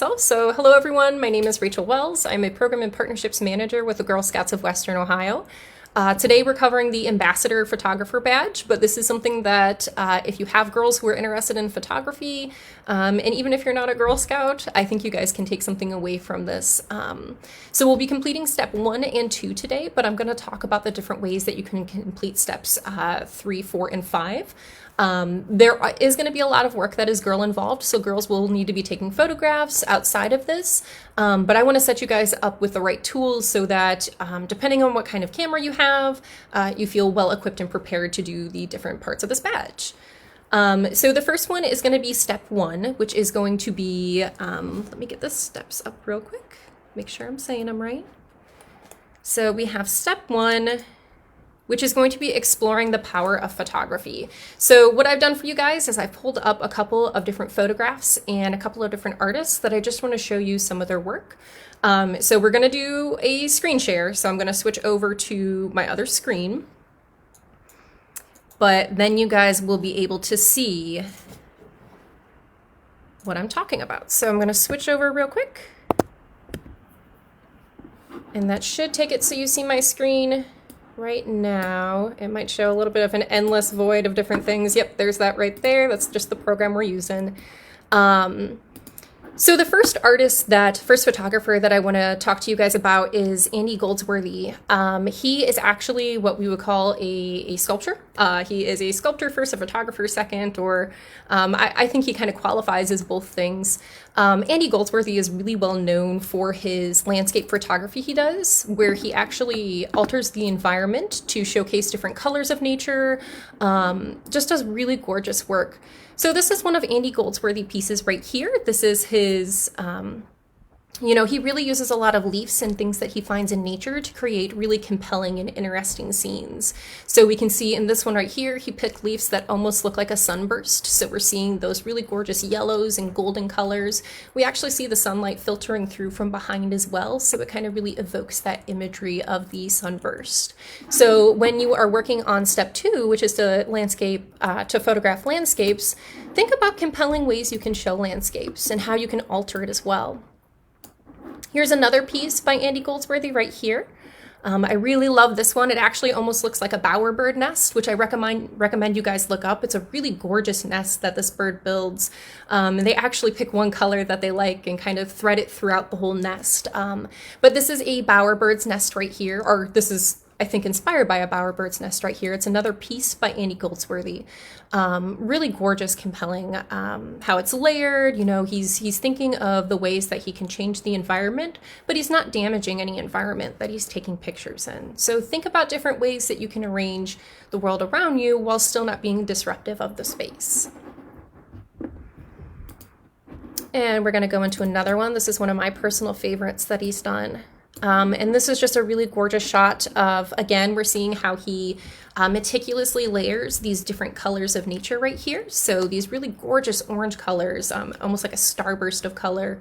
So hello everyone, my name is Rachel Wells. I'm a Program and Partnerships Manager with the Girl Scouts of Western Ohio. Today we're covering the Ambassador Photographer Badge, but this is something that if you have girls who are interested in photography, and even if you're not a Girl Scout, I think you guys can take something away from this. So we'll be completing step 1 and 2 today, but I'm going to talk about the different ways that you can complete steps 3, 4, and 5. There is going to be a lot of work that is girl involved, so girls will need to be taking photographs outside of this, but I want to set you guys up with the right tools so that depending on what kind of camera you have, you feel well equipped and prepared to do the different parts of this badge. So the first one is going to be step 1, which is going to be, let me get the steps up real quick, make sure I'm saying them right. So we have step 1, which is going to be exploring the power of photography. So what I've done for you guys is I've pulled up a couple of different photographs and a couple of different artists that I just want to show you some of their work. So we're going to do a screen share. So I'm going to switch over to my other screen. But then you guys will be able to see what I'm talking about. So I'm going to switch over real quick. And that should take it so you see my screen. Right now, it might show a little bit of an endless void of different things. Yep, there's that right there. That's just the program we're using. So the first photographer that I want to talk to you guys about is Andy Goldsworthy. He is actually what we would call a sculptor. He is a sculptor first, a photographer second, or I think he kind of qualifies as both things. Andy Goldsworthy is really well known for his landscape photography he does, where he actually alters the environment to showcase different colors of nature, just does really gorgeous work. So this is one of Andy Goldsworthy pieces right here. This is his, he really uses a lot of leaves and things that he finds in nature to create really compelling and interesting scenes. So we can see in this one right here, he picked leaves that almost look like a sunburst. So we're seeing those really gorgeous yellows and golden colors. We actually see the sunlight filtering through from behind as well. So it kind of really evokes that imagery of the sunburst. So when you are working on step 2, which is to photograph landscapes, think about compelling ways you can show landscapes and how you can alter it as well. Here's another piece by Andy Goldsworthy right here. I really love this one. It actually almost looks like a bowerbird nest, which I recommend you guys look up. It's a really gorgeous nest that this bird builds. And they actually pick one color that they like and kind of thread it throughout the whole nest. But this is a bowerbird's nest right here, or this is, I think, inspired by a bowerbird's nest right here. It's another piece by Andy Goldsworthy. Really gorgeous, compelling, how it's layered. He's thinking of the ways that he can change the environment, but he's not damaging any environment that he's taking pictures in. So think about different ways that you can arrange the world around you while still not being disruptive of the space. And we're going to go into another one. This is one of my personal favorites that he's done. And this is just a really gorgeous shot of, again, we're seeing how he meticulously layers these different colors of nature right here. So these really gorgeous orange colors, almost like a starburst of color.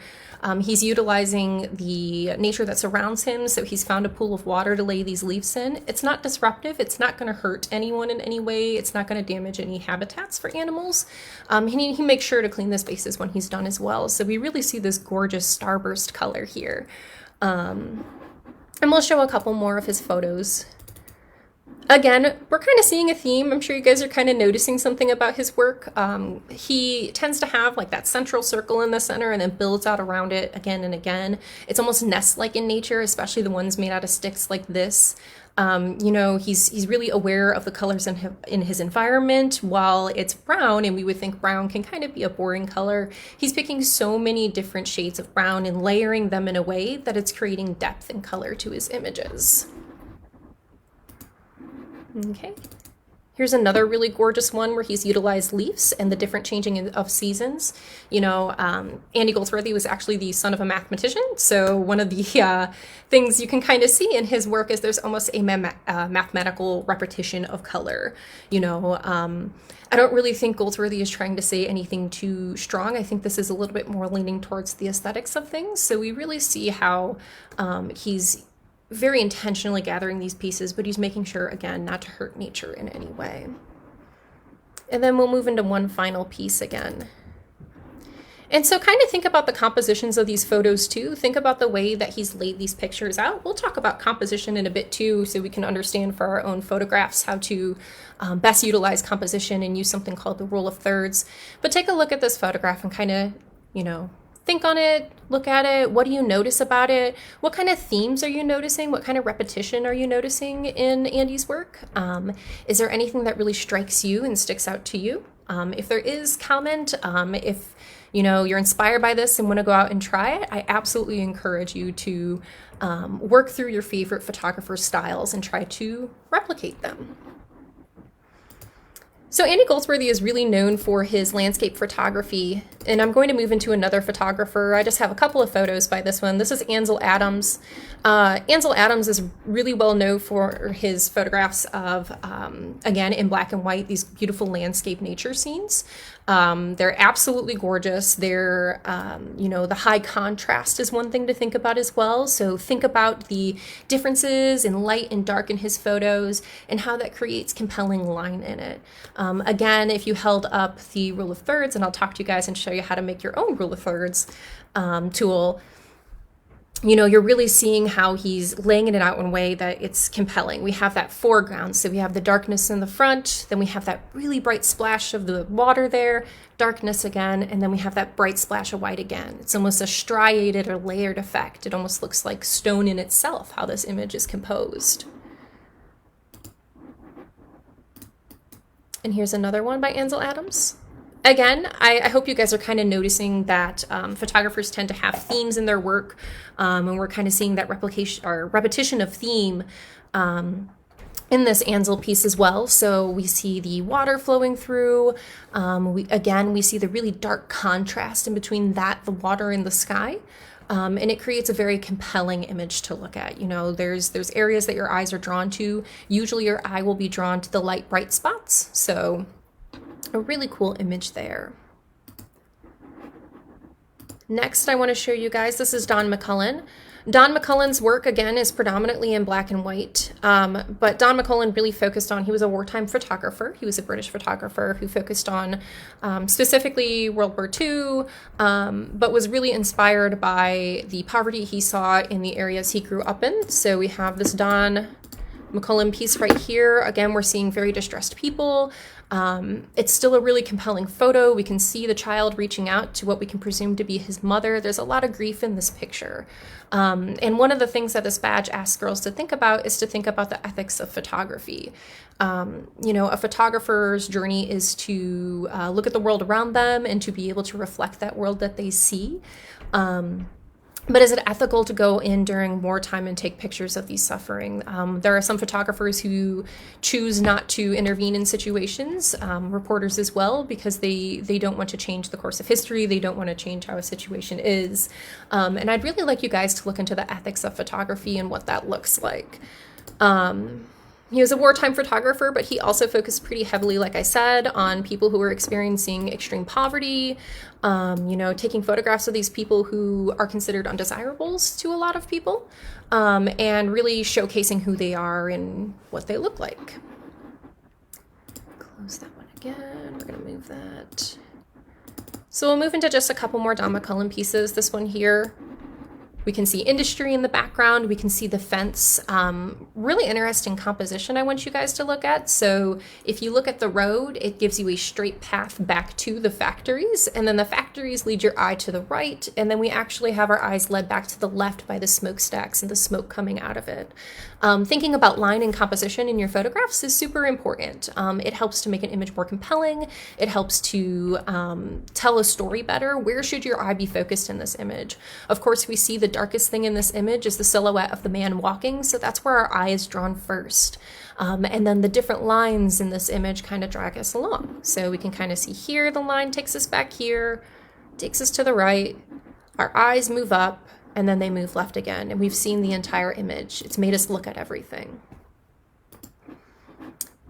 He's utilizing the nature that surrounds him. So he's found a pool of water to lay these leaves in. It's not disruptive. It's not going to hurt anyone in any way. It's not going to damage any habitats for animals. He makes sure to clean the spaces when he's done as well. So we really see this gorgeous starburst color here. And we'll show a couple more of his photos. Again, we're kind of seeing a theme. I'm sure you guys are kind of noticing something about his work. He tends to have like that central circle in the center and then builds out around it again and again. It's almost nest-like in nature, especially the ones made out of sticks like this. He's really aware of the colors in his environment. While it's brown, and we would think brown can kind of be a boring color, he's picking so many different shades of brown and layering them in a way that it's creating depth and color to his images. Okay. Here's another really gorgeous one where he's utilized leaves and the different changing of seasons. Andy Goldsworthy was actually the son of a mathematician. So one of the things you can kind of see in his work is there's almost a mathematical repetition of color. I don't really think Goldsworthy is trying to say anything too strong. I think this is a little bit more leaning towards the aesthetics of things. So we really see how he's very intentionally gathering these pieces, but he's making sure, again, not to hurt nature in any way. And then we'll move into one final piece again. And so kind of think about the compositions of these photos too. Think about the way that he's laid these pictures out. We'll talk about composition in a bit too, so we can understand for our own photographs how to best utilize composition and use something called the rule of thirds. But take a look at this photograph and kind of, you know, think on it, look at it. What do you notice about it? What kind of themes are you noticing? What kind of repetition are you noticing in Andy's work? Is there anything that really strikes you and sticks out to you? If there is, comment. If you know you're inspired by this and want to go out and try it, I absolutely encourage you to work through your favorite photographer styles and try to replicate them. So Andy Goldsworthy is really known for his landscape photography, and I'm going to move into another photographer. I just have a couple of photos by this one. This is Ansel Adams. Ansel Adams is really well known for his photographs of, again, in black and white, these beautiful landscape nature scenes. They're absolutely gorgeous. They're, you know, the high contrast is one thing to think about as well. So think about the differences in light and dark in his photos and how that creates compelling line in it. Again, if you held up the rule of thirds, and I'll talk to you guys and show you how to make your own rule of thirds tool, you know, you're really seeing how he's laying it out in a way that it's compelling. We have that foreground, so we have the darkness in the front, then we have that really bright splash of the water there, darkness again, and then we have that bright splash of white again. It's almost a striated or layered effect. It almost looks like stone in itself, how this image is composed. And here's another one by Ansel Adams. Again, I hope you guys are kind of noticing that photographers tend to have themes in their work, and we're kind of seeing that replication or repetition of theme in this Ansel piece as well. So we see the water flowing through. We see the really dark contrast in between that, the water and the sky. And it creates a very compelling image to look at. You know, there's areas that your eyes are drawn to. Usually your eye will be drawn to the light, bright spots. So a really cool image there. Next, I want to show you guys, this is Don McCullin. Don McCullin's work, again, is predominantly in black and white, but Don McCullin really focused on, he was a wartime photographer. He was a British photographer who focused on specifically World War II, but was really inspired by the poverty he saw in the areas he grew up in. So we have this Don McCullin piece right here. Again, we're seeing very distressed people. It's still a really compelling photo. We can see the child reaching out to what we can presume to be his mother. There's a lot of grief in this picture. And one of the things that this badge asks girls to think about is to think about the ethics of photography. You know, a photographer's journey is to look at the world around them and to be able to reflect that world that they see. But is it ethical to go in during wartime and take pictures of these suffering? There are some photographers who choose not to intervene in situations, reporters as well, because they don't want to change the course of history. They don't want to change how a situation is. And I'd really like you guys to look into the ethics of photography and what that looks like. He was a wartime photographer, but he also focused pretty heavily, like I said, on people who were experiencing extreme poverty, you know, taking photographs of these people who are considered undesirables to a lot of people, and really showcasing who they are and what they look like. Close that one again. We're going to move that. So we'll move into just a couple more Don McCullin pieces. This one here. We can see industry in the background. We can see the fence. Really interesting composition I want you guys to look at. So if you look at the road, it gives you a straight path back to the factories, and then the factories lead your eye to the right, and then we actually have our eyes led back to the left by the smokestacks and the smoke coming out of it. Thinking about line and composition in your photographs is super important. It helps to make an image more compelling. It helps to tell a story better. Where should your eye be focused in this image? Of course, we see the darkest thing in this image is the silhouette of the man walking, so that's where our eye is drawn first. And then the different lines in this image kind of drag us along. So we can kind of see here, the line takes us back here, takes us to the right, our eyes move up, and then they move left again, and we've seen the entire image. It's made us look at everything.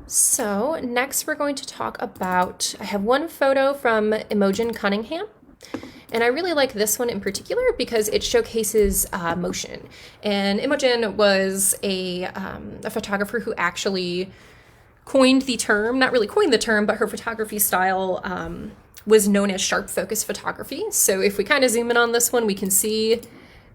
So next we're going to talk about, I have one photo from Imogen Cunningham. And I really like this one in particular because it showcases motion. And Imogen was a photographer who actually coined the term, not really coined the term, but her photography style was known as sharp focus photography. So if we kind of zoom in on this one, we can see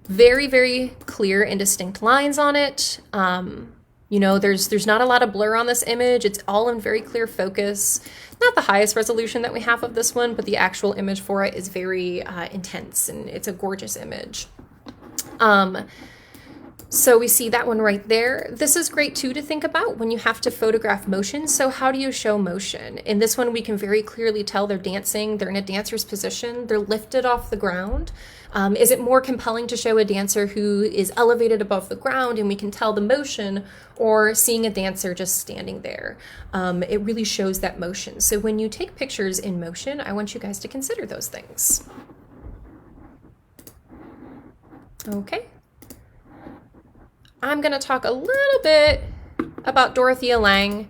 very, very clear and distinct lines on it. You know, there's not a lot of blur on this image. It's all in very clear focus. Not the highest resolution that we have of this one, but the actual image for it is very intense, and it's a gorgeous image. So we see that one right there. This is great too to think about when you have to photograph motion. So how do you show motion? In this one, we can very clearly tell they're dancing. They're in a dancer's position. They're lifted off the ground. Is it more compelling to show a dancer who is elevated above the ground and we can tell the motion, or seeing a dancer just standing there? It really shows that motion. So when you take pictures in motion, I want you guys to consider those things. Okay. I'm going to talk a little bit about Dorothea Lange,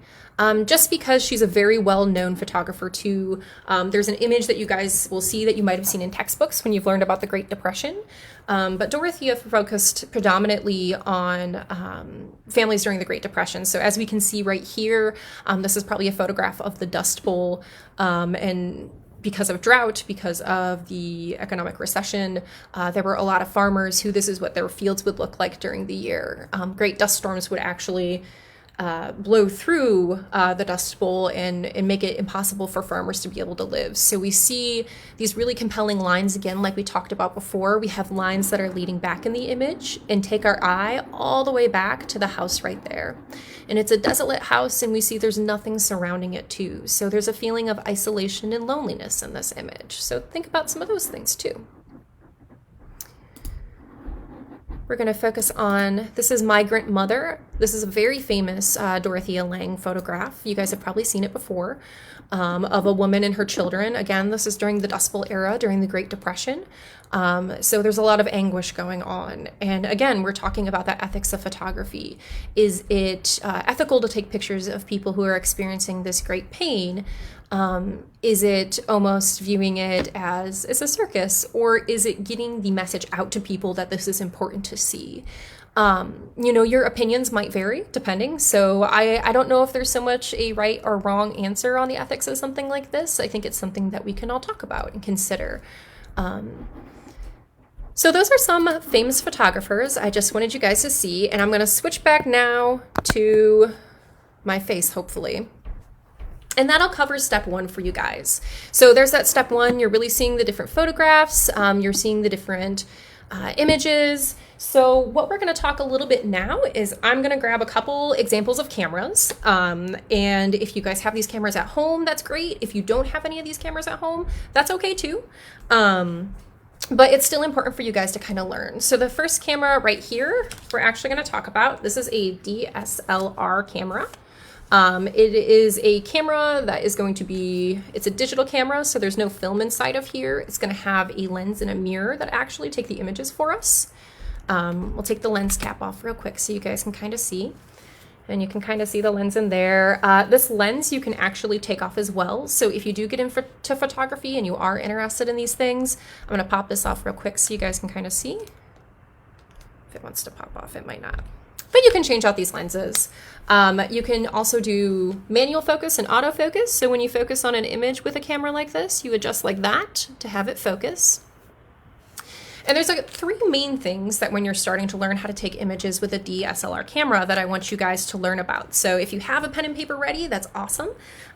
just because she's a very well-known photographer too. There's an image that you guys will see that you might have seen in textbooks when you've learned about the Great Depression. But Dorothea focused predominantly on families during the Great Depression. So as we can see right here, this is probably a photograph of the Dust Bowl, and because of drought, because of the economic recession, there were a lot of farmers who this is what their fields would look like during the year. Great dust storms would actually blow through the Dust Bowl and make it impossible for farmers to be able to live. So we see these really compelling lines again, like we talked about before. We have lines that are leading back in the image and take our eye all the way back to the house right there. And it's a desolate house, and we see there's nothing surrounding it too. So there's a feeling of isolation and loneliness in this image. So think about some of those things too. We're going to focus on, this is Migrant Mother. This is a very famous Dorothea Lange photograph. You guys have probably seen it before, of a woman and her children. Again, this is during the Dust Bowl era, during the Great Depression. So there's a lot of anguish going on. And again, we're talking about that ethics of photography. Is it ethical to take pictures of people who are experiencing this great pain? Is it almost viewing it as a circus, or is it getting the message out to people that this is important to see? You know, your opinions might vary depending. So I don't know if there's so much a right or wrong answer on the ethics of something like this. I think it's something that we can all talk about and consider. So those are some famous photographers I just wanted you guys to see, and I'm going to switch back now to my face, hopefully. And that'll cover step one for you guys. So there's that step one. You're really seeing the different photographs. You're seeing the different images. So what we're going to talk a little bit now is I'm going to grab a couple examples of cameras. And if you guys have these cameras at home, that's great. If you don't have any of these cameras at home, that's okay too. But it's still important for you guys to kind of learn. So the first camera right here, we're actually going to talk about. This is a DSLR camera. It is a camera that is going to be, it's a digital camera, so there's no film inside of here. It's going to have a lens and a mirror that actually take the images for us. We'll take the lens cap off real quick so you guys can kind of see. And you can kind of see the lens in there. This lens you can actually take off as well. So if you do get into photography and you are interested in these things, I'm going to pop this off real quick so you guys can kind of see. If it wants to pop off, it might not. But you can change out these lenses. You can also do manual focus and autofocus. So when you focus on an image with a camera like this, you adjust like that to have it focus. And there's like three main things that when you're starting to learn how to take images with a DSLR camera that I want you guys to learn about. So if you have a pen and paper ready, that's awesome.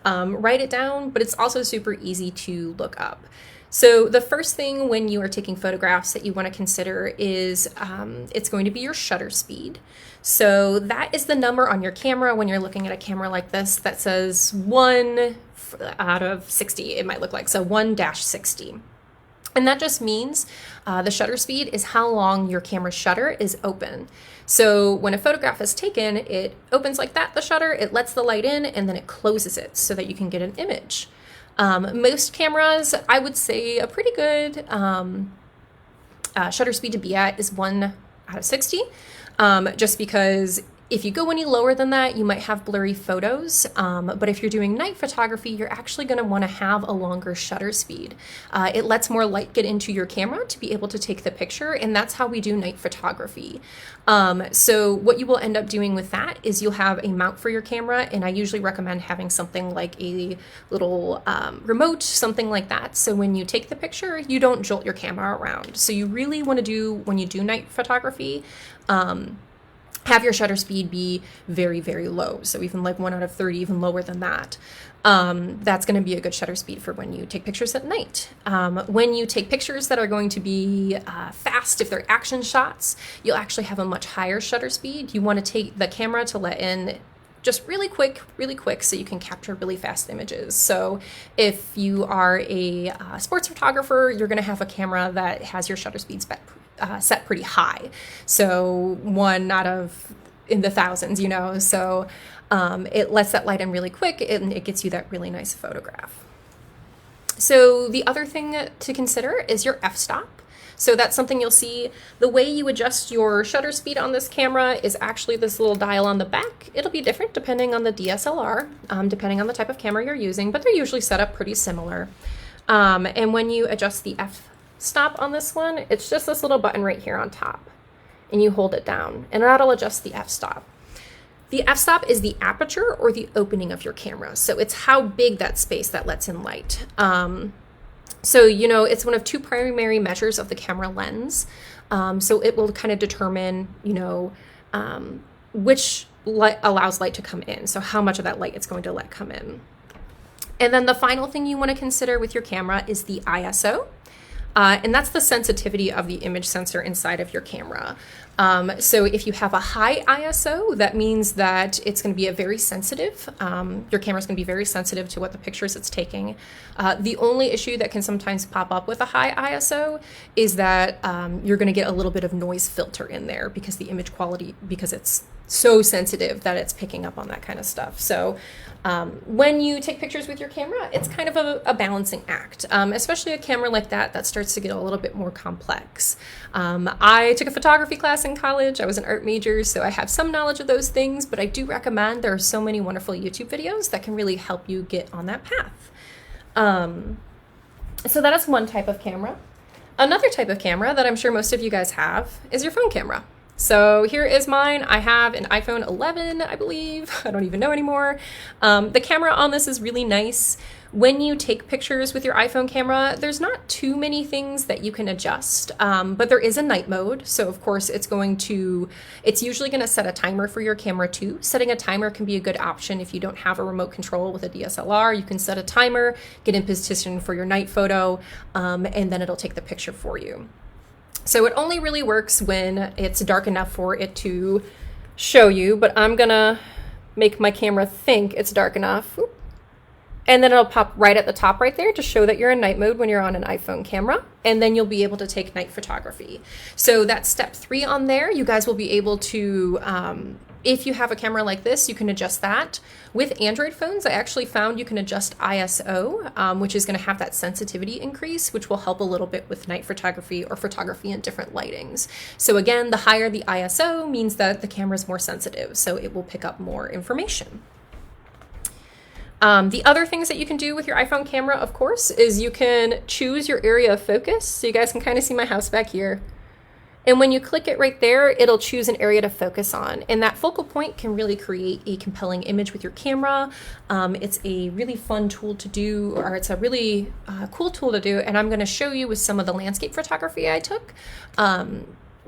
Write it down, but it's also super easy to look up. So the first thing when you are taking photographs that you want to consider is it's going to be your shutter speed. So that is the number on your camera when you're looking at a camera like this that says 1 out of 60, it might look like. So 1-60. And that just means the shutter speed is how long your camera's shutter is open. So when a photograph is taken, it opens like that, the shutter, it lets the light in, and then it closes it so that you can get an image. Most cameras, I would say a pretty good shutter speed to be at is 1 out of 60, just because If you go any lower than that, you might have blurry photos, but if you're doing night photography, you're actually going to want to have a longer shutter speed. It lets more light get into your camera to be able to take the picture, and that's how we do night photography. So what you will end up doing with that is you'll have a mount for your camera, and I usually recommend having something like a little remote, something like that, so when you take the picture, you don't jolt your camera around. So you really want to do, when you do night photography, have your shutter speed be very, very low. So even like 1 out of 30, even lower than that. That's going to be a good shutter speed for when you take pictures at night. When you take pictures that are going to be fast, if they're action shots, you'll actually have a much higher shutter speed. You want to take the camera to let in just really quick, so you can capture really fast images. So if you are a sports photographer, you're going to have a camera that has your shutter speed set pretty high. So 1 out of in the thousands, you know, so it lets that light in really quick and it gets you that really nice photograph. So the other thing to consider is your f-stop. So that's something you'll see. The way you adjust your shutter speed on this camera is actually this little dial on the back. It'll be different depending on the DSLR, depending on the type of camera you're using, but they're usually set up pretty similar. And when you adjust the f-stop on this one, it's just this little button right here on top, and you hold it down, and that'll adjust the f-stop. The f-stop is the aperture or the opening of your camera. So it's how big that space that lets in light. So, you know, it's one of 2 primary measures of the camera lens. So it will kind of determine, you know, which light allows light to come in. So how much of that light it's going to let come in. And then the final thing you want to consider with your camera is the ISO. And that's the sensitivity of the image sensor inside of your camera. So if you have a high ISO, that means that it's going to be a very sensitive, your camera's going to be very sensitive to what the pictures it's taking. The only issue that can sometimes pop up with a high ISO is that you're going to get a little bit of noise filter in there because the image quality, because it's so sensitive that it's picking up on that kind of stuff. So when you take pictures with your camera, it's kind of a balancing act, especially a camera like that starts to get a little bit more complex. I took a photography class in college. I was an art major, so I have some knowledge of those things, but I do recommend there are so many wonderful YouTube videos that can really help you get on that path. So that is one type of camera. Another type of camera that I'm sure most of you guys have is your phone camera. So here is mine. I have an iPhone 11, I believe. I don't even know anymore. The camera on this is really nice. When you take pictures with your iPhone camera, there's not too many things that you can adjust, but there is a night mode. So of course it's usually going to set a timer for your camera too. Setting a timer can be a good option if you don't have a remote control with a DSLR. You can set a timer, get in position for your night photo, and then it'll take the picture for you. So it only really works when it's dark enough for it to show you, but I'm gonna make my camera think it's dark enough. Oop. And then it'll pop right at the top right there to show that you're in night mode when you're on an iPhone camera, and then you'll be able to take night photography. So that's step 3 on there. You guys will be able to, if you have a camera like this, you can adjust that. With Android phones, I actually found you can adjust ISO, which is going to have that sensitivity increase, which will help a little bit with night photography or photography in different lightings. So again, the higher the ISO means that the camera is more sensitive, so it will pick up more information. The other things that you can do with your iPhone camera, of course, is you can choose your area of focus. So you guys can kind of see my house back here. And when you click it right there, it'll choose an area to focus on. And that focal point can really create a compelling image with your camera. It's a really fun tool to do, or it's a really cool tool to do. And I'm going to show you with some of the landscape photography I took.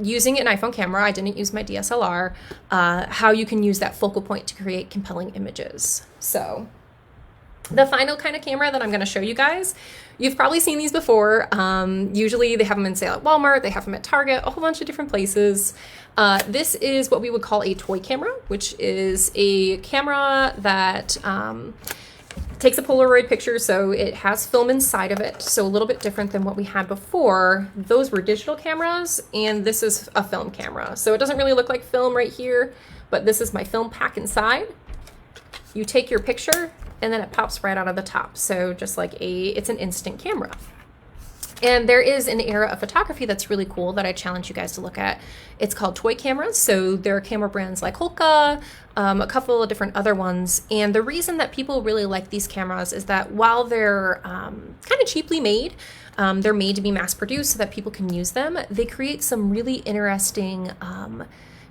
Using an iPhone camera, I didn't use my DSLR, how you can use that focal point to create compelling images. So the final kind of camera that I'm going to show you guys, you've probably seen these before. Usually they have them in sale at Walmart, they have them at Target, a whole bunch of different places. This is what we would call a toy camera, which is a camera that takes a Polaroid picture, so it has film inside of it, so a little bit different than what we had before. Those were digital cameras, and this is a film camera. So it doesn't really look like film right here, but this is my film pack inside. You take your picture, and then it pops right out of the top. So just like it's an instant camera. And there is an era of photography that's really cool that I challenge you guys to look at. It's called toy cameras. So there are camera brands like Holka, a couple of different other ones. And the reason that people really like these cameras is that while they're kind of cheaply made, they're made to be mass produced so that people can use them. They create some really interesting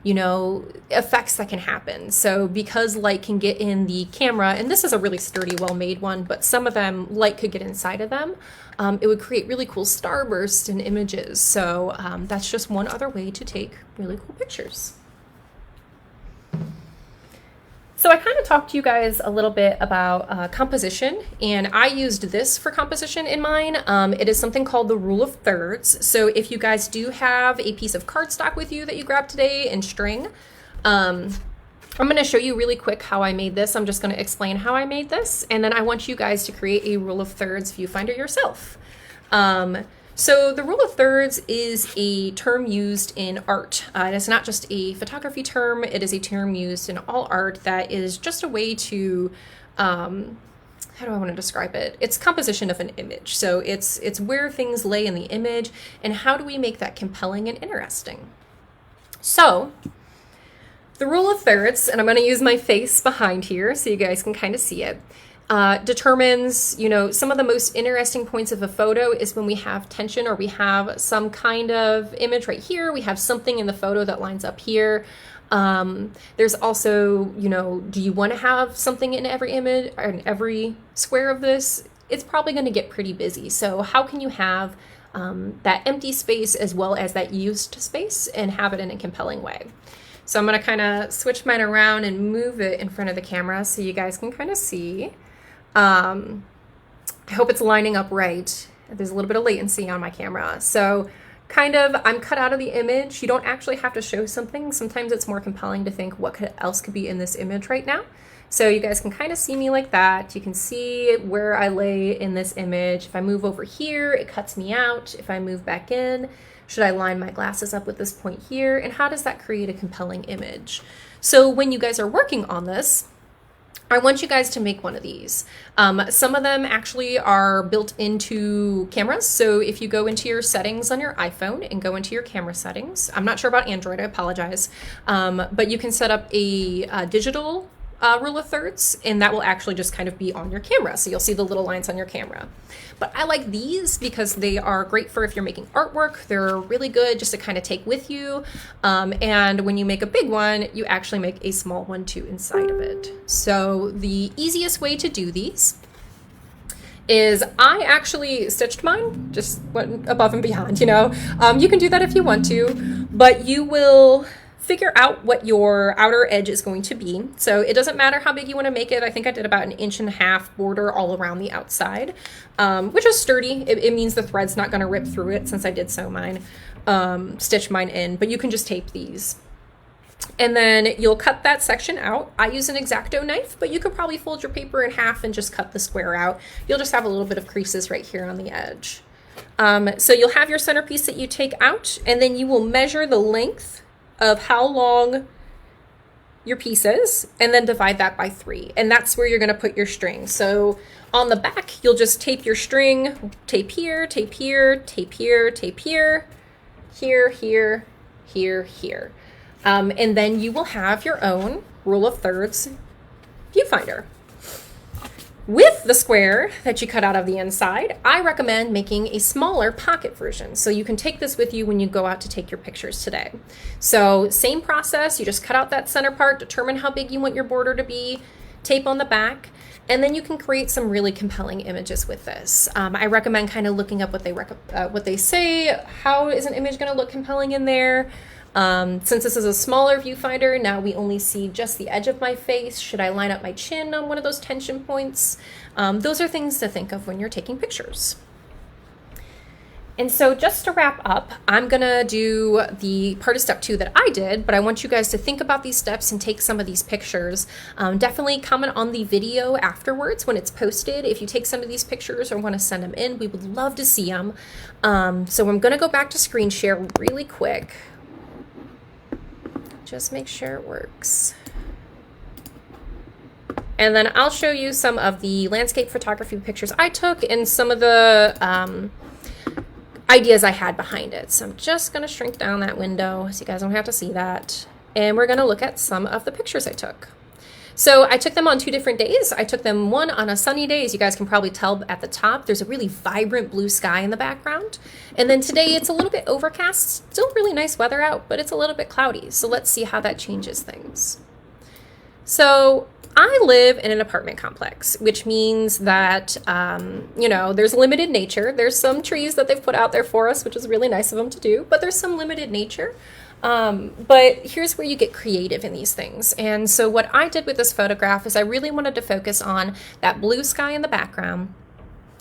you know, effects that can happen. So because light can get in the camera, and this is a really sturdy, well-made one, but some of them, light could get inside of them, it would create really cool starbursts and images. So that's just one other way to take really cool pictures. So I kind of talked to you guys a little bit about composition, and I used this for composition in mine. It is something called the rule of thirds. So if you guys do have a piece of cardstock with you that you grabbed today and string, I'm going to show you really quick how I made this. I'm just going to explain how I made this, and then I want you guys to create a rule of thirds viewfinder yourself. So the rule of thirds is a term used in art. And it's not just a photography term, it is a term used in all art that is just a way to, how do I want to describe it? It's composition of an image. So it's where things lay in the image and how do we make that compelling and interesting. So the rule of thirds, and I'm going to use my face behind here so you guys can kind of see it. Determines, you know, some of the most interesting points of a photo is when we have tension or we have some kind of image right here. We have something in the photo that lines up here. There's also, you know, do you want to have something in every image or in every square of this? It's probably going to get pretty busy. So how can you have that empty space as well as that used space and have it in a compelling way? So I'm going to kind of switch mine around and move it in front of the camera so you guys can kind of see. I hope it's lining up right. There's a little bit of latency on my camera. So kind of, I'm cut out of the image. You don't actually have to show something. Sometimes it's more compelling to think what else could be in this image right now. So you guys can kind of see me like that. You can see where I lay in this image. If I move over here, it cuts me out. If I move back in, should I line my glasses up with this point here? And how does that create a compelling image? So when you guys are working on this, I want you guys to make one of these. Some of them actually are built into cameras. So if you go into your settings on your iPhone and go into your camera settings, I'm not sure about Android, I apologize, but you can set up a digital rule of thirds, and that will actually just kind of be on your camera. So you'll see the little lines on your camera. But I like these because they are great for if you're making artwork. They're really good just to kind of take with you. And when you make a big one, you actually make a small one too inside of it. So the easiest way to do these is I actually stitched mine, just went above and beyond, you know. You can do that if you want to, but you will figure out what your outer edge is going to be. So it doesn't matter how big you want to make it. I think I did about 1.5 inch border all around the outside, which is sturdy. It means the thread's not going to rip through it since I did sew mine, stitch mine in, but you can just tape these. And then you'll cut that section out. I use an X-Acto knife, but you could probably fold your paper in half and just cut the square out. You'll just have a little bit of creases right here on the edge. So you'll have your centerpiece that you take out, and then you will measure the length of how long your piece is, and then divide that by 3. And that's where you're going to put your string. So on the back, you'll just tape your string, tape here, tape here, tape here, tape here, here, here, here, here. And then you will have your own rule of thirds viewfinder. With the square that you cut out of the inside, I recommend making a smaller pocket version. So you can take this with you when you go out to take your pictures today. So same process, you just cut out that center part, determine how big you want your border to be, tape on the back, and then you can create some really compelling images with this. I recommend kind of looking up what they say, how is an image gonna look compelling in there. Since this is a smaller viewfinder, now we only see just the edge of my face. Should I line up my chin on one of those tension points? Those are things to think of when you're taking pictures. And so just to wrap up, I'm gonna do the part of step 2 that I did, but I want you guys to think about these steps and take some of these pictures. Definitely comment on the video afterwards when it's posted. If you take some of these pictures or wanna send them in, we would love to see them. So I'm gonna go back to screen share really quick. Just make sure it works. And then I'll show you some of the landscape photography pictures I took and some of the ideas I had behind it. So I'm just going to shrink down that window so you guys don't have to see that. And we're going to look at some of the pictures I took. So I took them on 2 different days. I took them one on a sunny day. As you guys can probably tell at the top, there's a really vibrant blue sky in the background. And then today it's a little bit overcast. Still really nice weather out, but it's a little bit cloudy. So let's see how that changes things. So I live in an apartment complex, which means that, you know, there's limited nature. There's some trees that they've put out there for us, which is really nice of them to do, but there's some limited nature. But here's where you get creative in these things. And so what I did with this photograph is I really wanted to focus on that blue sky in the background.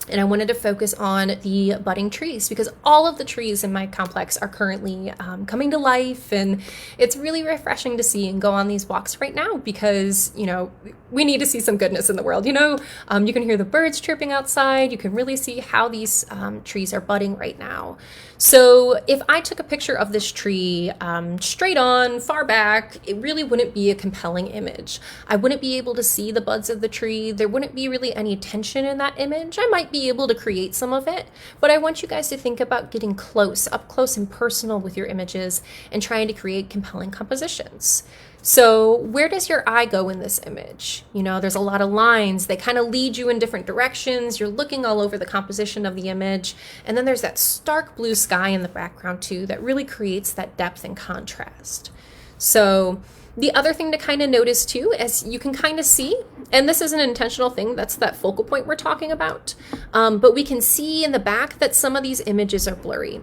And I wanted to focus on the budding trees because all of the trees in my complex are currently coming to life, and it's really refreshing to see and go on these walks right now because, you know, we need to see some goodness in the world. You know, you can hear the birds chirping outside. You can really see how these trees are budding right now. So if I took a picture of this tree straight on, far back, it really wouldn't be a compelling image. I wouldn't be able to see the buds of the tree. There wouldn't be really any tension in that image. I might be able to create some of it, but I want you guys to think about getting close, up close and personal with your images and trying to create compelling compositions. So where does your eye go in this image? You know, there's a lot of lines. They kind of lead you in different directions. You're looking all over the composition of the image. And then there's that stark blue sky in the background too that really creates that depth and contrast. So the other thing to kind of notice too, as you can kind of see, and this is an intentional thing, that's that focal point we're talking about, but we can see in the back that some of these images are blurry.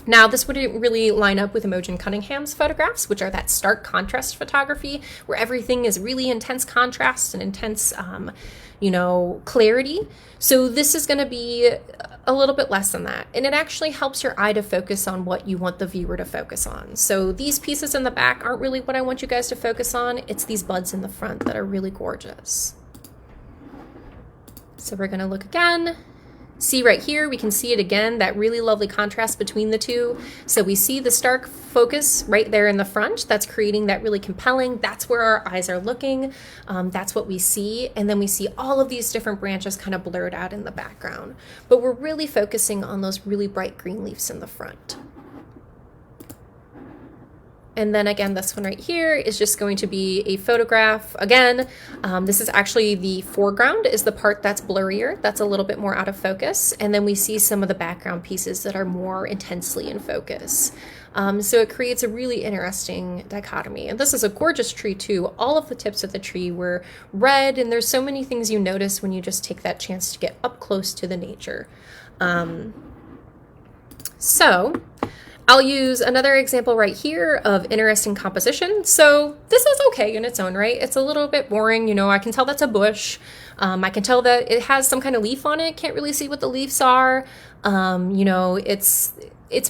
Now, this wouldn't really line up with Imogen Cunningham's photographs, which are that stark contrast photography, where everything is really intense contrast and intense, you know, clarity. So this is going to be a little bit less than that. And it actually helps your eye to focus on what you want the viewer to focus on. So these pieces in the back aren't really what I want you guys to focus on. It's these buds in the front that are really gorgeous. So we're going to look again. See right here, we can see it again, that really lovely contrast between the two. So we see the stark focus right there in the front. That's creating that really compelling, that's where our eyes are looking. That's what we see. And then we see all of these different branches kind of blurred out in the background. But we're really focusing on those really bright green leaves in the front. And then again, this one right here is just going to be a photograph. Again, this is actually the foreground is the part that's blurrier. That's a little bit more out of focus. And then we see some of the background pieces that are more intensely in focus. So it creates a really interesting dichotomy. And this is a gorgeous tree too. All of the tips of the tree were red, and there's so many things you notice when you just take that chance to get up close to the nature. So I'll use another example right here of interesting composition. So this is okay in its own right. It's a little bit boring. You know, I can tell that's a bush. I can tell that it has some kind of leaf on it. Can't really see what the leaves are. You know, it's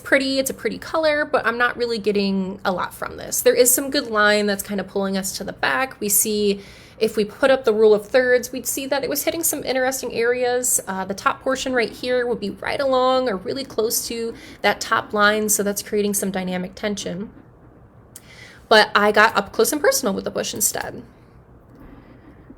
pretty. It's a pretty color, but I'm not really getting a lot from this. There is some good line that's kind of pulling us to the back. We see, if we put up the rule of thirds, we'd see that it was hitting some interesting areas. The top portion right here would be right along or really close to that top line, so that's creating some dynamic tension. But I got up close and personal with the bush instead.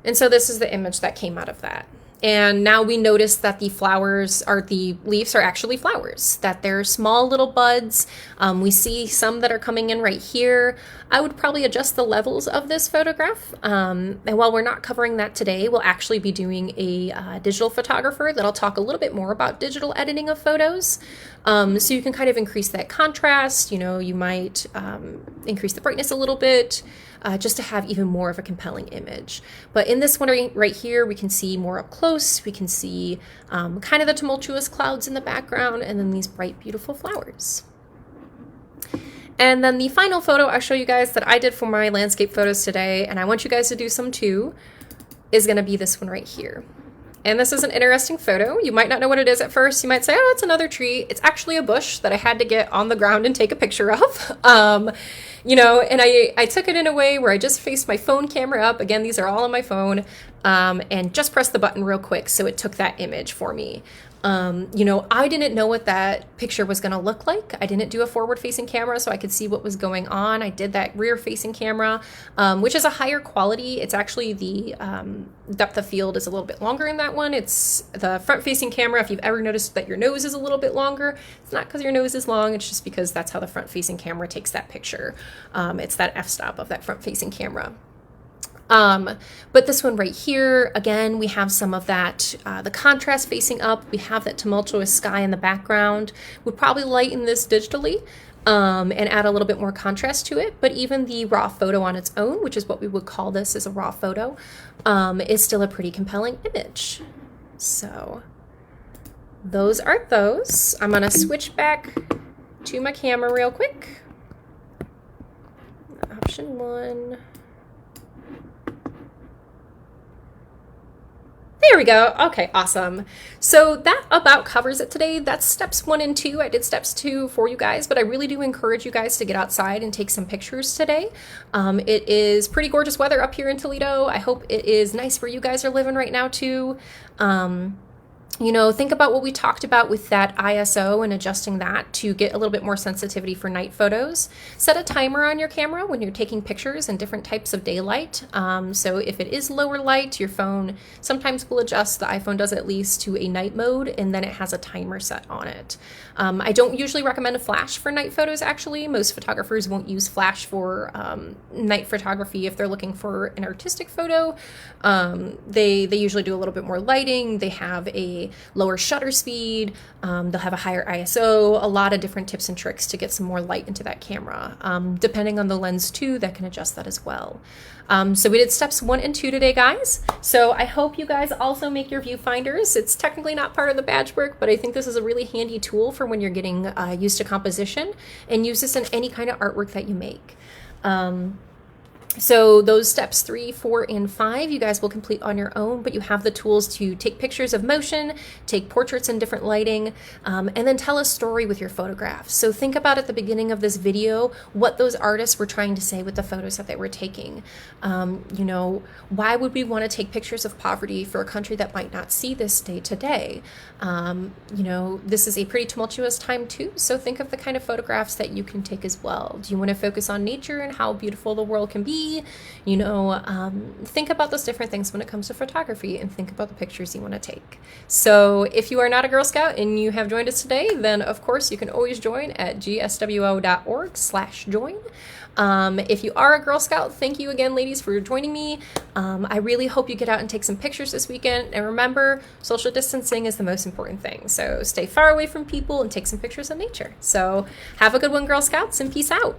And so this is the image that came out of that. And now we notice that the leaves are actually flowers, that they're small little buds. We see some that are coming in right here. I would probably adjust the levels of this photograph. And while we're not covering that today, we'll actually be doing a digital photographer that'll talk a little bit more about digital editing of photos. So you can kind of increase that contrast. You know, you might increase the brightness a little bit, just to have even more of a compelling image. But in this one right here, we can see more up close. We can see kind of the tumultuous clouds in the background, and then these bright, beautiful flowers. And then the final photo I'll show you guys that I did for my landscape photos today, and I want you guys to do some too, is gonna be this one right here. And this is an interesting photo. You might not know what it is at first. You might say, oh, it's another tree. It's actually a bush that I had to get on the ground and take a picture of. You know, and I took it in a way where I just faced my phone camera up. Again, these are all on my phone. and just pressed the button real quick so it took that image for me. You know, I didn't know what that picture was going to look like. I didn't do a forward-facing camera so I could see what was going on. I did that rear-facing camera, which is a higher quality. It's actually the depth of field is a little bit longer in that one. It's the front-facing camera. If you've ever noticed that your nose is a little bit longer, it's not because your nose is long. It's just because that's how the front-facing camera takes that picture. It's that f-stop of that front-facing camera. But this one right here, again, we have some of that, the contrast facing up. We have that tumultuous sky in the background. Would probably lighten this digitally and add a little bit more contrast to it. But even the raw photo on its own, which is what we would call this as a raw photo, is still a pretty compelling image. So those are those. I'm going to switch back to my camera real quick. Option 1. There we go. Okay, awesome. So that about covers it today. That's steps 1 and 2. I did steps 2 for you guys, but I really do encourage you guys to get outside and take some pictures today. It is pretty gorgeous weather up here in Toledo. I hope it is nice where you guys are living right now too. You know, think about what we talked about with that ISO and adjusting that to get a little bit more sensitivity for night photos. Set a timer on your camera when you're taking pictures in different types of daylight. So if it is lower light, your phone sometimes will adjust, the iPhone does at least, to a night mode, and then it has a timer set on it. I don't usually recommend a flash for night photos, actually. Most photographers won't use flash for night photography if they're looking for an artistic photo. They usually do a little bit more lighting. They have a lower shutter speed. They'll have a higher ISO, a lot of different tips and tricks to get some more light into that camera. Depending on the lens too, that can adjust that as well. So we did steps 1 and 2 today, guys. So I hope you guys also make your viewfinders. It's technically not part of the badge work, but I think this is a really handy tool for when you're getting used to composition, and use this in any kind of artwork that you make. So those steps 3, 4, and 5, you guys will complete on your own, but you have the tools to take pictures of motion, take portraits in different lighting, and then tell a story with your photographs. So think about at the beginning of this video what those artists were trying to say with the photos that they were taking. You know, why would we want to take pictures of poverty for a country that might not see this day to day? You know, this is a pretty tumultuous time too, so think of the kind of photographs that you can take as well. Do you want to focus on nature and how beautiful the world can be? You know, think about those different things when it comes to photography, and think about the pictures you want to take. So if you are not a Girl Scout and you have joined us today, then of course you can always join at gswo.org/join. If you are a Girl Scout, thank you again, ladies, for joining me. I really hope you get out and take some pictures this weekend. And remember, social distancing is the most important thing. So stay far away from people and take some pictures of nature. So have a good one, Girl Scouts, and peace out.